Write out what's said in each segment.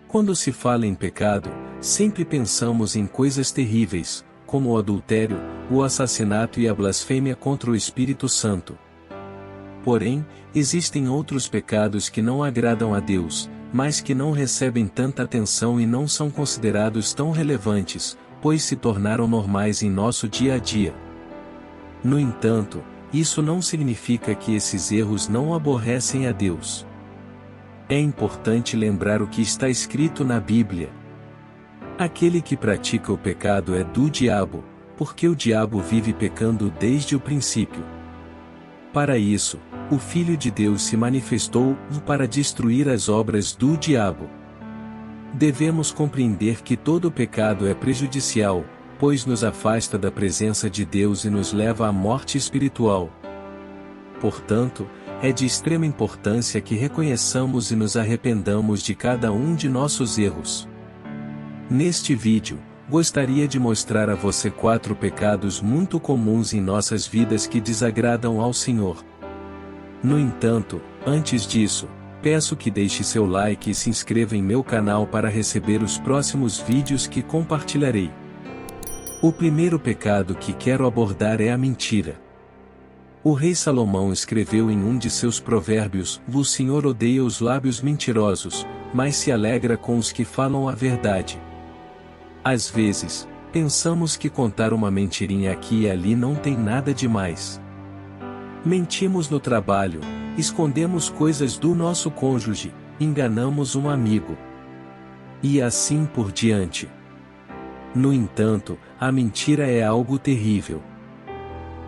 Quando se fala em pecado, sempre pensamos em coisas terríveis, como o adultério, o assassinato e a blasfêmia contra o Espírito Santo. Porém, existem outros pecados que não agradam a Deus, mas que não recebem tanta atenção e não são considerados tão relevantes, pois se tornaram normais em nosso dia a dia. No entanto, isso não significa que esses erros não aborrecem a Deus. É importante lembrar o que está escrito na Bíblia. Aquele que pratica o pecado é do diabo, porque o diabo vive pecando desde o princípio. Para isso, o Filho de Deus se manifestou para destruir as obras do diabo. Devemos compreender que todo pecado é prejudicial, pois nos afasta da presença de Deus e nos leva à morte espiritual. Portanto, é de extrema importância que reconheçamos e nos arrependamos de cada um de nossos erros. Neste vídeo, gostaria de mostrar a você 4 pecados muito comuns em nossas vidas que desagradam ao Senhor. No entanto, antes disso, peço que deixe seu like e se inscreva em meu canal para receber os próximos vídeos que compartilharei. O primeiro pecado que quero abordar é a mentira. O rei Salomão escreveu em um de seus provérbios: "O Senhor odeia os lábios mentirosos, mas se alegra com os que falam a verdade." Às vezes, pensamos que contar uma mentirinha aqui e ali não tem nada de mais. Mentimos no trabalho, escondemos coisas do nosso cônjuge, enganamos um amigo. E assim por diante. No entanto, a mentira é algo terrível.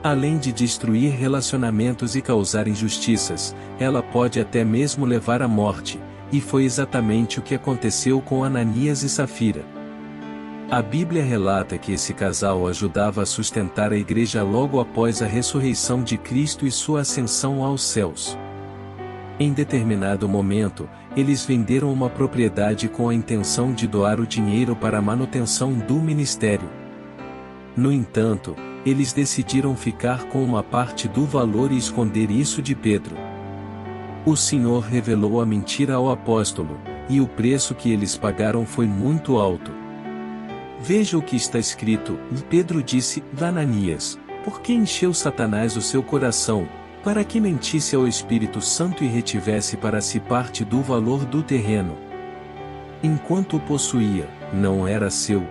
Além de destruir relacionamentos e causar injustiças, ela pode até mesmo levar à morte, e foi exatamente o que aconteceu com Ananias e Safira. A Bíblia relata que esse casal ajudava a sustentar a igreja logo após a ressurreição de Cristo e sua ascensão aos céus. Em determinado momento, eles venderam uma propriedade com a intenção de doar o dinheiro para a manutenção do ministério. No entanto, eles decidiram ficar com uma parte do valor e esconder isso de Pedro. O Senhor revelou a mentira ao apóstolo, e o preço que eles pagaram foi muito alto. Veja o que está escrito: Pedro disse a Ananias: "Por que encheu Satanás o seu coração, para que mentisse ao Espírito Santo e retivesse para si parte do valor do terreno? Enquanto o possuía, não era seu.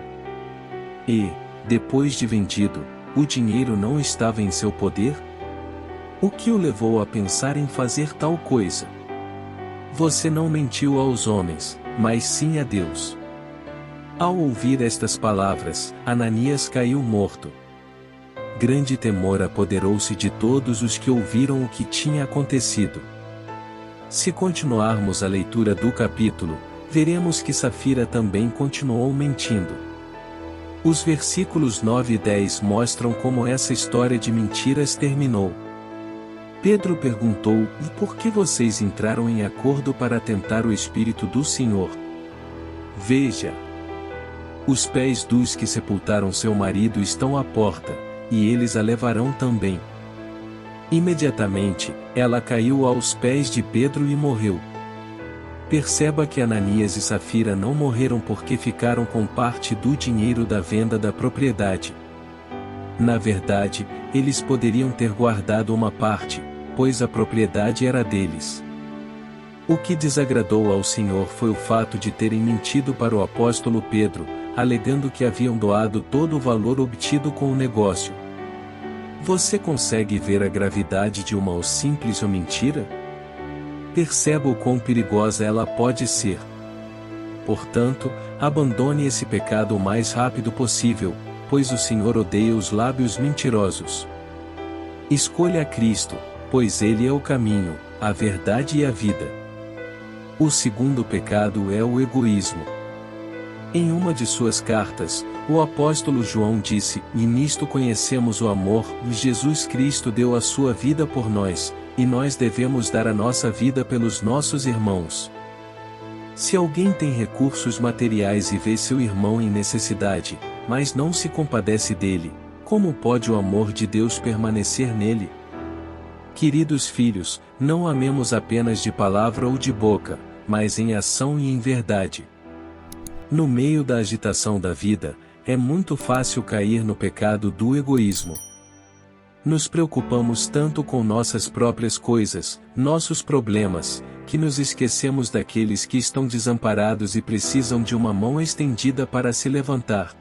E, depois de vendido, o dinheiro não estava em seu poder? O que o levou a pensar em fazer tal coisa? Você não mentiu aos homens, mas sim a Deus." Ao ouvir estas palavras, Ananias caiu morto. Grande temor apoderou-se de todos os que ouviram o que tinha acontecido. Se continuarmos a leitura do capítulo, veremos que Safira também continuou mentindo. Os versículos 9 e 10 mostram como essa história de mentiras terminou. Pedro perguntou: "Por que vocês entraram em acordo para tentar o Espírito do Senhor? Veja, os pés dos que sepultaram seu marido estão à porta, e eles a levarão também." Imediatamente, ela caiu aos pés de Pedro e morreu. Perceba que Ananias e Safira não morreram porque ficaram com parte do dinheiro da venda da propriedade. Na verdade, eles poderiam ter guardado uma parte, pois a propriedade era deles. O que desagradou ao Senhor foi o fato de terem mentido para o apóstolo Pedro, alegando que haviam doado todo o valor obtido com o negócio. Você consegue ver a gravidade de uma simples mentira? Perceba o quão perigosa ela pode ser. Portanto, abandone esse pecado o mais rápido possível, pois o Senhor odeia os lábios mentirosos. Escolha a Cristo, pois Ele é o caminho, a verdade e a vida. O segundo pecado é o egoísmo. Em uma de suas cartas, o apóstolo João disse: "E nisto conhecemos o amor, Jesus Cristo deu a sua vida por nós, e nós devemos dar a nossa vida pelos nossos irmãos." Se alguém tem recursos materiais e vê seu irmão em necessidade, mas não se compadece dele, como pode o amor de Deus permanecer nele? Queridos filhos, não amemos apenas de palavra ou de boca, mas em ação e em verdade. No meio da agitação da vida, é muito fácil cair no pecado do egoísmo. Nos preocupamos tanto com nossas próprias coisas, nossos problemas, que nos esquecemos daqueles que estão desamparados e precisam de uma mão estendida para se levantar.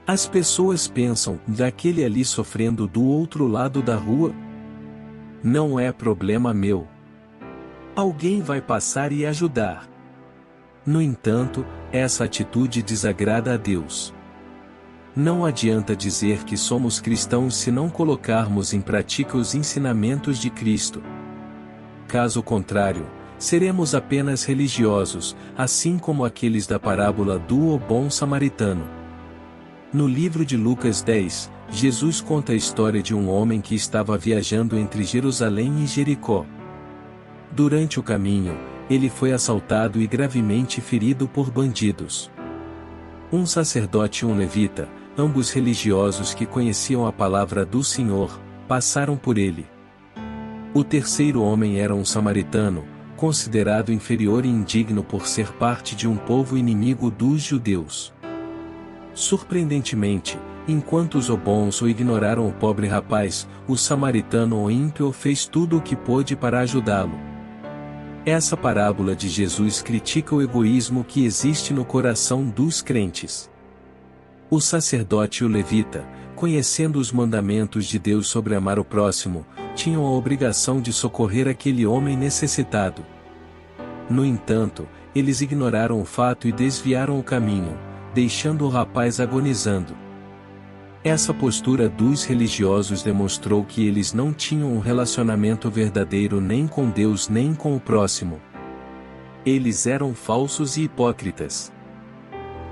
As pessoas pensam, daquele ali sofrendo do outro lado da rua? Não é problema meu. Alguém vai passar e ajudar. No entanto, essa atitude desagrada a Deus. Não adianta dizer que somos cristãos se não colocarmos em prática os ensinamentos de Cristo. Caso contrário, seremos apenas religiosos, assim como aqueles da parábola do bom samaritano. No livro de Lucas 10, Jesus conta a história de um homem que estava viajando entre Jerusalém e Jericó. Durante o caminho, ele foi assaltado e gravemente ferido por bandidos. Um sacerdote e um levita, ambos religiosos que conheciam a palavra do Senhor, passaram por ele. O terceiro homem era um samaritano, considerado inferior e indigno por ser parte de um povo inimigo dos judeus. Surpreendentemente, enquanto os bons o ignoraram o pobre rapaz, o samaritano ou ímpio fez tudo o que pôde para ajudá-lo. Essa parábola de Jesus critica o egoísmo que existe no coração dos crentes. O sacerdote e o levita, conhecendo os mandamentos de Deus sobre amar o próximo, tinham a obrigação de socorrer aquele homem necessitado. No entanto, eles ignoraram o fato e desviaram o caminho, deixando o rapaz agonizando. Essa postura dos religiosos demonstrou que eles não tinham um relacionamento verdadeiro nem com Deus nem com o próximo. Eles eram falsos e hipócritas.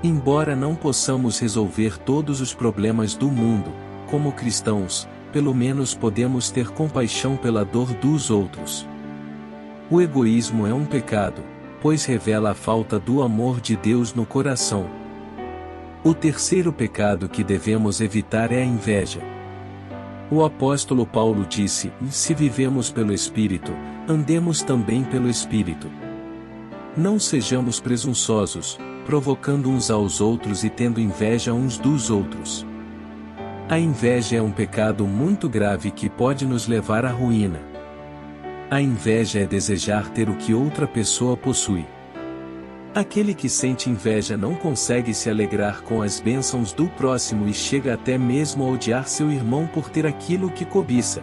Embora não possamos resolver todos os problemas do mundo, como cristãos, pelo menos podemos ter compaixão pela dor dos outros. O egoísmo é um pecado, pois revela a falta do amor de Deus no coração. O terceiro pecado que devemos evitar é a inveja. O apóstolo Paulo disse: se vivemos pelo Espírito, andemos também pelo Espírito. Não sejamos presunçosos, provocando uns aos outros e tendo inveja uns dos outros. A inveja é um pecado muito grave que pode nos levar à ruína. A inveja é desejar ter o que outra pessoa possui. Aquele que sente inveja não consegue se alegrar com as bênçãos do próximo e chega até mesmo a odiar seu irmão por ter aquilo que cobiça.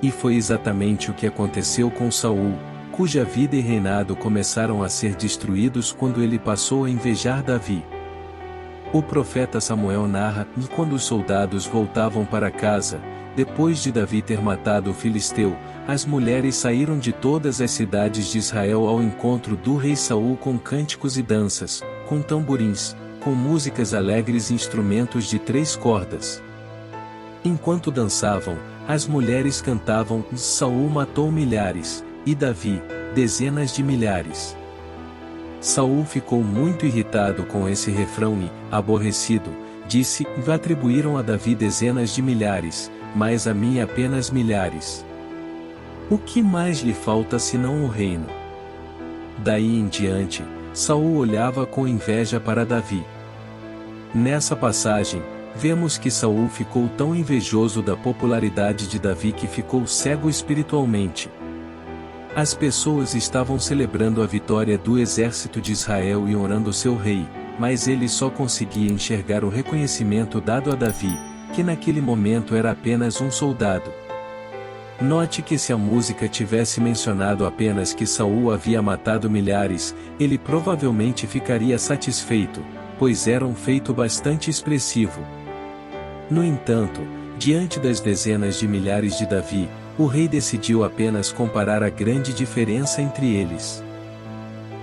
E foi exatamente o que aconteceu com Saul, cuja vida e reinado começaram a ser destruídos quando ele passou a invejar Davi. O profeta Samuel narra que quando os soldados voltavam para casa, depois de Davi ter matado o filisteu, as mulheres saíram de todas as cidades de Israel ao encontro do rei Saul com cânticos e danças, com tamborins, com músicas alegres e instrumentos de 3 cordas. Enquanto dançavam, as mulheres cantavam: Saul matou milhares, e Davi, dezenas de milhares. Saul ficou muito irritado com esse refrão e, aborrecido, disse: atribuíram a Davi dezenas de milhares, mas a mim apenas milhares. O que mais lhe falta senão o reino? Daí em diante, Saul olhava com inveja para Davi. Nessa passagem, vemos que Saul ficou tão invejoso da popularidade de Davi que ficou cego espiritualmente. As pessoas estavam celebrando a vitória do exército de Israel e honrando seu rei, mas ele só conseguia enxergar o reconhecimento dado a Davi, que naquele momento era apenas um soldado. Note que se a música tivesse mencionado apenas que Saul havia matado milhares, ele provavelmente ficaria satisfeito, pois era um feito bastante expressivo. No entanto, diante das dezenas de milhares de Davi, o rei decidiu apenas comparar a grande diferença entre eles.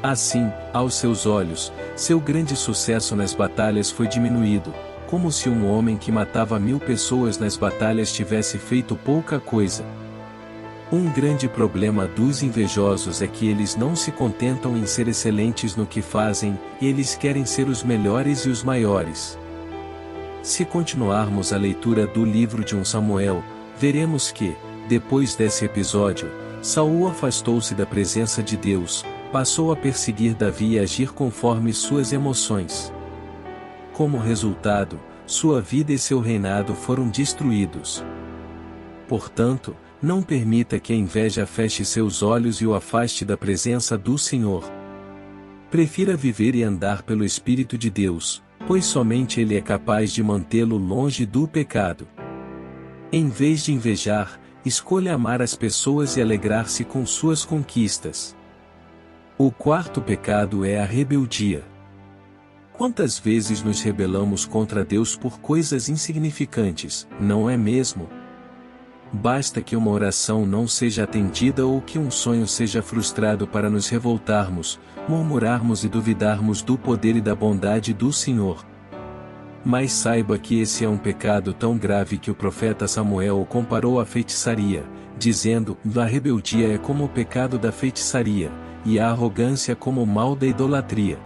Assim, aos seus olhos, seu grande sucesso nas batalhas foi diminuído, como se um homem que matava 1000 pessoas nas batalhas tivesse feito pouca coisa. Um grande problema dos invejosos é que eles não se contentam em ser excelentes no que fazem, eles querem ser os melhores e os maiores. Se continuarmos a leitura do livro de 1 Samuel, veremos que, depois desse episódio, Saul afastou-se da presença de Deus, passou a perseguir Davi e agir conforme suas emoções. Como resultado, sua vida e seu reinado foram destruídos. Portanto, não permita que a inveja feche seus olhos e o afaste da presença do Senhor. Prefira viver e andar pelo Espírito de Deus, pois somente Ele é capaz de mantê-lo longe do pecado. Em vez de invejar, escolha amar as pessoas e alegrar-se com suas conquistas. O quarto pecado é a rebeldia. Quantas vezes nos rebelamos contra Deus por coisas insignificantes, não é mesmo? Basta que uma oração não seja atendida ou que um sonho seja frustrado para nos revoltarmos, murmurarmos e duvidarmos do poder e da bondade do Senhor. Mas saiba que esse é um pecado tão grave que o profeta Samuel o comparou à feitiçaria, dizendo: a rebeldia é como o pecado da feitiçaria, e a arrogância como o mal da idolatria.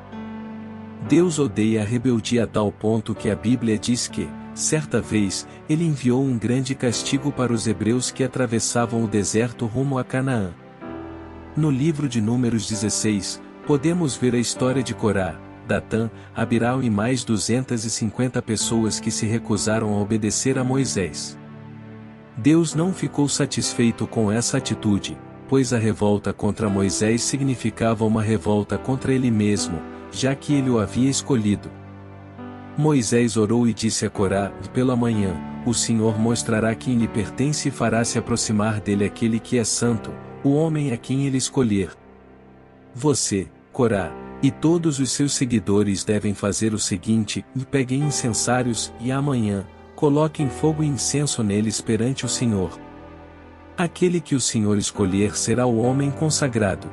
Deus odeia a rebeldia a tal ponto que a Bíblia diz que, certa vez, ele enviou um grande castigo para os hebreus que atravessavam o deserto rumo a Canaã. No livro de Números 16, podemos ver a história de Corá, Datã, Abiral e mais 250 pessoas que se recusaram a obedecer a Moisés. Deus não ficou satisfeito com essa atitude, pois a revolta contra Moisés significava uma revolta contra ele mesmo, já que ele o havia escolhido. Moisés orou e disse a Corá: pela manhã, o Senhor mostrará quem lhe pertence e fará se aproximar dele aquele que é santo, o homem a quem ele escolher. Você, Corá, e todos os seus seguidores devem fazer o seguinte: peguem incensários, e amanhã, coloquem fogo e incenso neles perante o Senhor. Aquele que o Senhor escolher será o homem consagrado.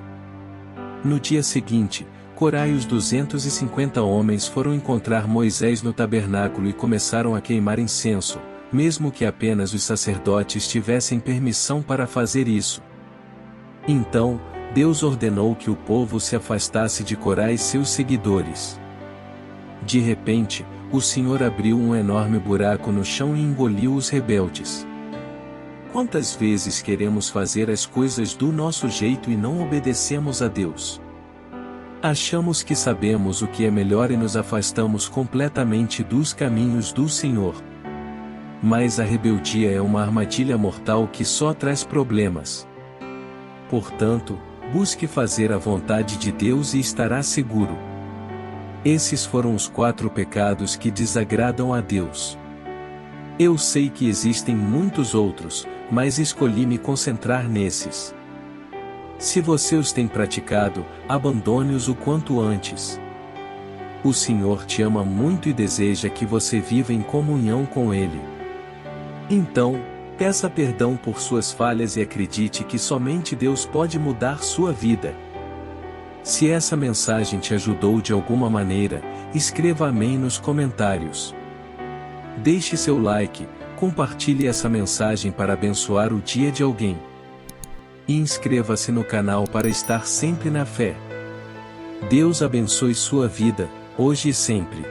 No dia seguinte, Corá e os 250 homens foram encontrar Moisés no tabernáculo e começaram a queimar incenso, mesmo que apenas os sacerdotes tivessem permissão para fazer isso. Então, Deus ordenou que o povo se afastasse de Corá e seus seguidores. De repente, o Senhor abriu um enorme buraco no chão e engoliu os rebeldes. Quantas vezes queremos fazer as coisas do nosso jeito e não obedecemos a Deus? Achamos que sabemos o que é melhor e nos afastamos completamente dos caminhos do Senhor. Mas a rebeldia é uma armadilha mortal que só traz problemas. Portanto, busque fazer a vontade de Deus e estará seguro. Esses foram os 4 pecados que desagradam a Deus. Eu sei que existem muitos outros, mas escolhi me concentrar nesses. Se você os tem praticado, abandone-os o quanto antes. O Senhor te ama muito e deseja que você viva em comunhão com Ele. Então, peça perdão por suas falhas e acredite que somente Deus pode mudar sua vida. Se essa mensagem te ajudou de alguma maneira, escreva amém nos comentários. Deixe seu like, compartilhe essa mensagem para abençoar o dia de alguém. E inscreva-se no canal para estar sempre na fé. Deus abençoe sua vida, hoje e sempre.